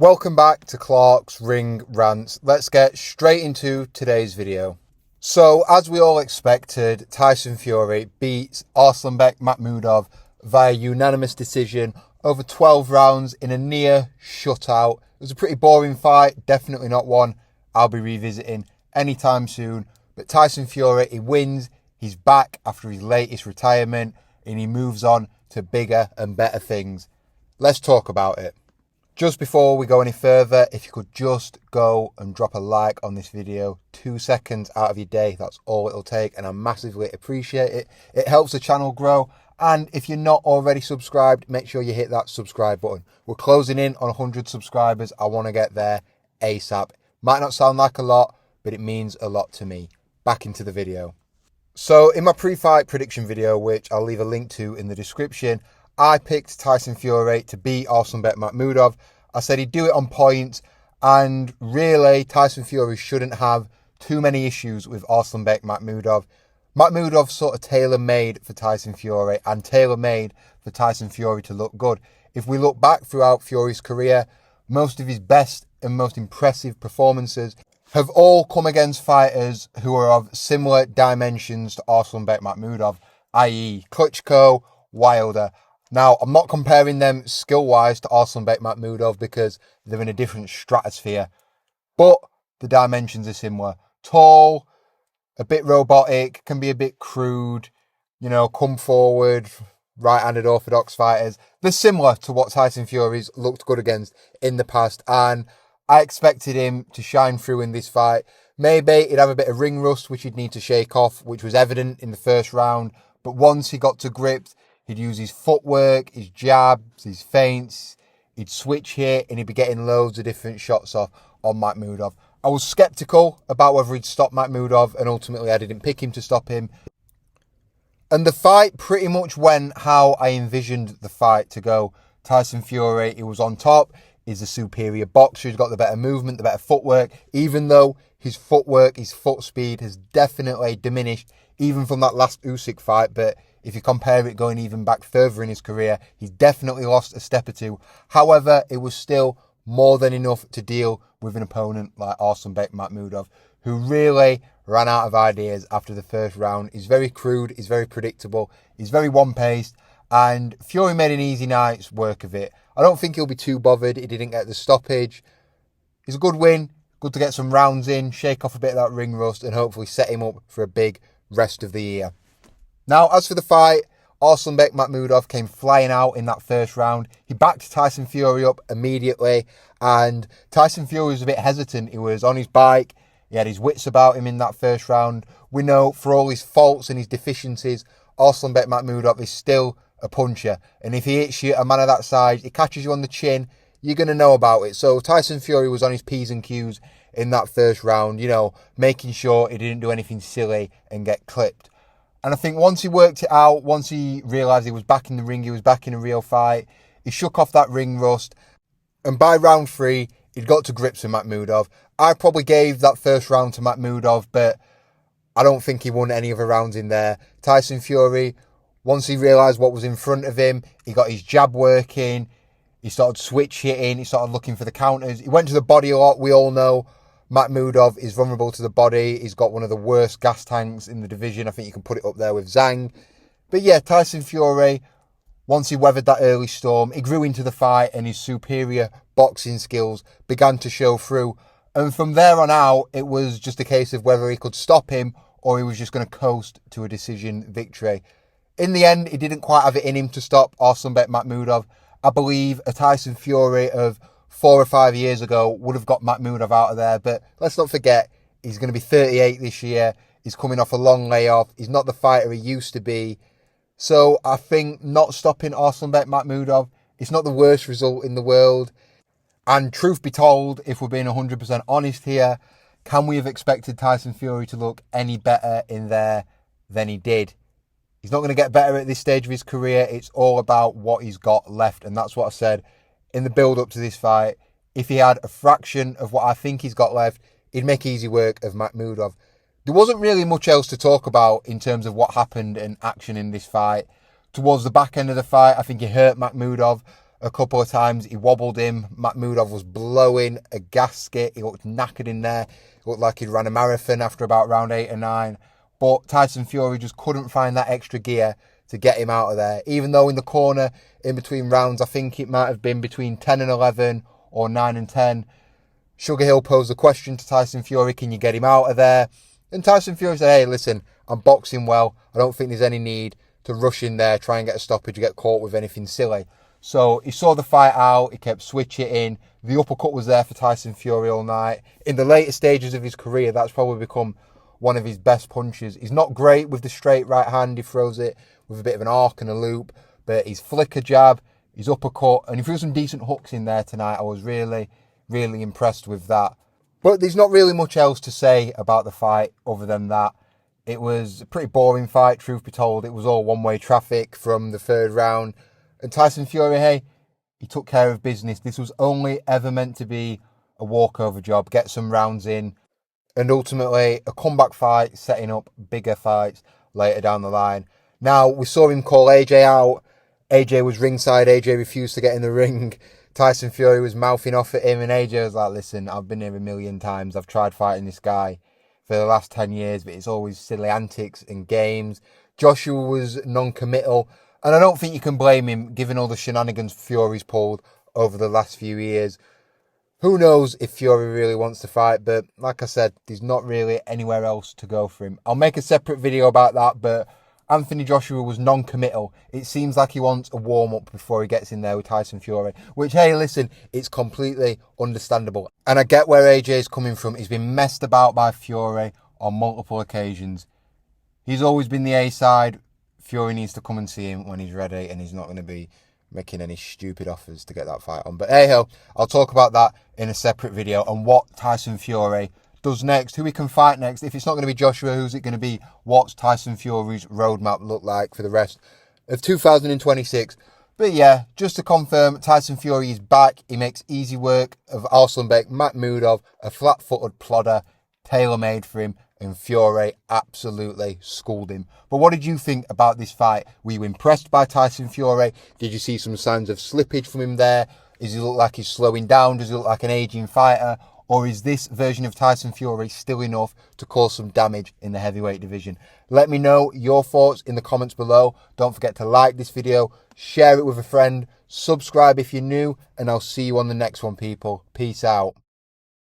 Welcome back to Clark's Ring Rants. Let's get straight into today's video. So, as we all expected, Tyson Fury beats Arslanbek Makhmudov via unanimous decision over 12 rounds in a near shutout. It was a pretty boring fight, definitely not one I'll be revisiting anytime soon. But Tyson Fury, he wins, he's back after his latest retirement, and he moves on to bigger and better things. Let's talk about it. Just before we go any further, if you could just go and drop a like on this video, 2 seconds out of your day, that's all it'll take, and I massively appreciate it. It helps the channel grow, and if you're not already subscribed, make sure you hit that subscribe button. We're closing in on 100 subscribers. I want to get there ASAP. Might not sound like a lot, but it means a lot to me. Back into the video. So in my pre-fight prediction video, which I'll leave a link to in the description, I picked Tyson Fury to beat Arslanbek Makhmudov. I said he'd do it on points, and really Tyson Fury shouldn't have too many issues with Arslanbek Makhmudov. Makhmudov's sort of tailor-made for Tyson Fury, and tailor-made for Tyson Fury to look good. If we look back throughout Fury's career, most of his best and most impressive performances have all come against fighters who are of similar dimensions to Arslanbek Makhmudov, i.e. Klitschko, Wilder. Now, I'm not comparing them skill-wise to Arslanbek Makhmudov because they're in a different stratosphere, but the dimensions are similar. Tall, a bit robotic, can be a bit crude, come forward, right-handed orthodox fighters. They're similar to what Tyson Fury's looked good against in the past, and I expected him to shine through in this fight. Maybe he'd have a bit of ring rust, which he'd need to shake off, which was evident in the first round, but once he got to grips, he'd use his footwork, his jabs, his feints, he'd switch here, and he'd be getting loads of different shots off on Makhmudov. I was sceptical about whether he'd stop Makhmudov, and ultimately I didn't pick him to stop him. And the fight pretty much went how I envisioned the fight to go. Tyson Fury, he was on top, he's a superior boxer, he's got the better movement, the better footwork, even though his footwork, his foot speed has definitely diminished, even from that last Usyk fight, but if you compare it going even back further in his career, he's definitely lost a step or two. However, it was still more than enough to deal with an opponent like Arslanbek Makhmudov, who really ran out of ideas after the first round. He's very crude, he's very predictable, he's very one-paced, and Fury made an easy night's work of it. I don't think he'll be too bothered. He didn't get the stoppage. It's a good win, good to get some rounds in, shake off a bit of that ring rust, and hopefully set him up for a big rest of the year. Now, as for the fight, Arslanbek Makhmudov came flying out in that first round. He backed Tyson Fury up immediately, and Tyson Fury was a bit hesitant. He was on his bike. He had his wits about him in that first round. We know, for all his faults and his deficiencies, Arslanbek Makhmudov is still a puncher. And if he hits you, a man of that size, he catches you on the chin, you're going to know about it. So Tyson Fury was on his P's and Q's in that first round, making sure he didn't do anything silly and get clipped. And I think once he worked it out, once he realised he was back in the ring, he was back in a real fight, he shook off that ring rust. And by round 3, he'd got to grips with Makhmudov. I probably gave that first round to Makhmudov, but I don't think he won any other rounds in there. Tyson Fury, once he realised what was in front of him, he got his jab working, he started switch hitting, he started looking for the counters. He went to the body a lot. We all know Makhmudov is vulnerable to the body. He's got one of the worst gas tanks in the division. I think you can put it up there with Zhang. But yeah, Tyson Fury, once he weathered that early storm, he grew into the fight and his superior boxing skills began to show through. And from there on out, it was just a case of whether he could stop him or he was just going to coast to a decision victory. In the end, he didn't quite have it in him to stop Arslanbek Makhmudov. I believe a Tyson Fury of 4 or 5 years ago would have got Makhmudov out of there, but let's not forget, he's going to be 38 this year, he's coming off a long layoff, he's not the fighter he used to be, so I think not stopping Arslanbek Makhmudov, it's not the worst result in the world, and truth be told, if we're being 100% honest here, can we have expected Tyson Fury to look any better in there than he did? He's not going to get better at this stage of his career, it's all about what he's got left, and that's what I said in the build-up to this fight. If he had a fraction of what I think he's got left, he'd make easy work of Makhmudov. There wasn't really much else to talk about in terms of what happened and action in this fight. Towards the back end of the fight, I think he hurt Makhmudov. a couple of times. He wobbled him. Makhmudov was blowing a gasket. He looked knackered in there. It looked like he'd ran a marathon after about round 8 or 9. But Tyson Fury just couldn't find that extra gear to get him out of there. Even though in the corner, in between rounds, I think it might have been between 10 and 11 or 9 and 10, Sugar Hill posed the question to Tyson Fury, can you get him out of there? And Tyson Fury said, hey, listen, I'm boxing well. I don't think there's any need to rush in there, try and get a stoppage, get caught with anything silly. So he saw the fight out, he kept switching in. The uppercut was there for Tyson Fury all night. In the later stages of his career, that's probably become one of his best punches. He's not great with the straight right hand. He throws it with a bit of an arc and a loop. But his flicker jab, his uppercut, and he threw some decent hooks in there tonight. I was really, really impressed with that. But there's not really much else to say about the fight other than that. It was a pretty boring fight, truth be told. It was all one-way traffic from the third round. And Tyson Fury, hey, he took care of business. This was only ever meant to be a walkover job, get some rounds in, and ultimately a comeback fight, setting up bigger fights later down the line. Now, we saw him call AJ out. AJ was ringside. AJ refused to get in the ring. Tyson Fury was mouthing off at him, and AJ was like, listen, I've been here a million times. I've tried fighting this guy for the last 10 years, but it's always silly antics and games. Joshua was non-committal, and I don't think you can blame him given all the shenanigans Fury's pulled over the last few years. Who knows if Fury really wants to fight, but like I said, there's not really anywhere else to go for him. I'll make a separate video about that, but Anthony Joshua was non-committal. It seems like he wants a warm-up before he gets in there with Tyson Fury, which, hey, listen, it's completely understandable. And I get where AJ is coming from. He's been messed about by Fury on multiple occasions. He's always been the A-side. Fury needs to come and see him when he's ready, and he's not going to be making any stupid offers to get that fight on. But hey ho, I'll talk about that in a separate video and what Tyson Fury does next, who he can fight next. If it's not going to be Joshua, who's it going to be? What's Tyson Fury's roadmap look like for the rest of 2026? But yeah, just to confirm, Tyson Fury is back. He makes easy work of Arslanbek Makhmudov, a flat-footed plodder, tailor-made for him, and Fury absolutely schooled him. But what did you think about this fight? Were you impressed by Tyson Fury? Did you see some signs of slippage from him there? Does he look like he's slowing down? Does he look like an aging fighter? Or is this version of Tyson Fury still enough to cause some damage in the heavyweight division? Let me know your thoughts in the comments below. Don't forget to like this video, share it with a friend, subscribe if you're new, and I'll see you on the next one, people. Peace out.